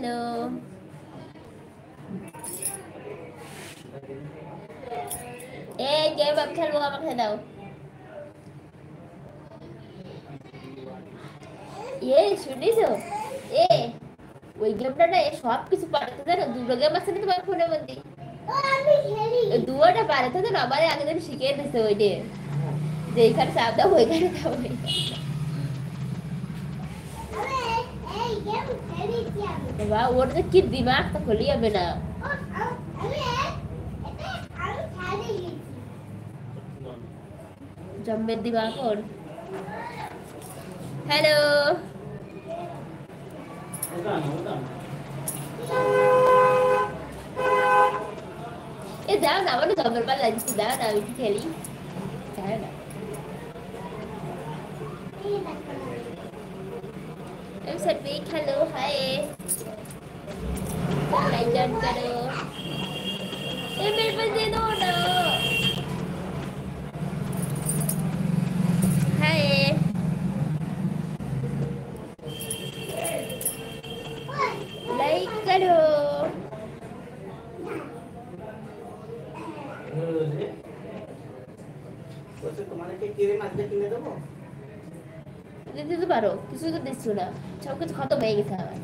hello ए game अब खेलबो আমাকে দাও এ শুনিছো এ ওই গেমটা না সব কিছু পারতে জানো দুটো গেম আছে না তোমার ফোনের মধ্যে আমি খেলি দুটোটা পারতে জানো আমারে আগে দিন শিখিয়ে দিছে ওইটা যে এখানে চাপ দাও ওইখানে দাও वाह वो तो कि दिमाग तो खुली है बिना जब मेरे दिमाग और हेलो ये जाओ ना वो तो मेरे पास लंच जाओ ना अभी खेली जाओ ना em sẽ biết hello hi lại chân karo em biết bên gì đâu nữa hi lấy karo দিতে পারো কিছু তো দিচ্ছ না সব কিছু খতম হয়ে গেছে আমার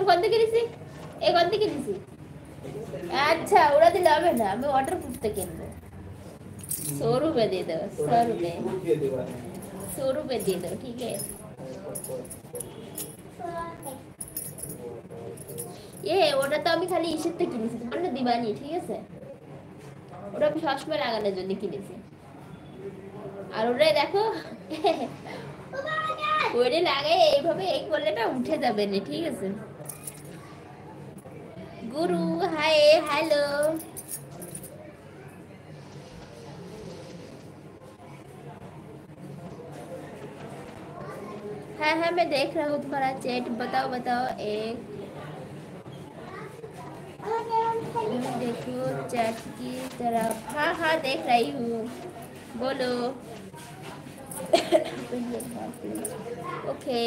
কত কিনেছি এ কত কিনেছি আচ্ছা ওরা দিলে হবে না আমি অর্ডার করতে কিনবো 100 रुपए दे दो 100 रुपए 100 रुपए दे दो ठीक है ये ওটা তো আমি খালি ইসেতে কিনেছি তোমার না দিবানি ঠিক আছে ওটা আমি সবসময় লাগানোর জন্য কিনেছি আর ওটা দেখো ওরে লাগাই এইভাবে এই করলে না উঠে যাবে না ঠিক আছে গুরু হাই হ্যালো हाँ हाँ मैं देख रहा हूँ तुम्हारा चैट बताओ बताओ एक देखो चैट की तरफ हाँ हाँ देख रही हूँ बोलो ओके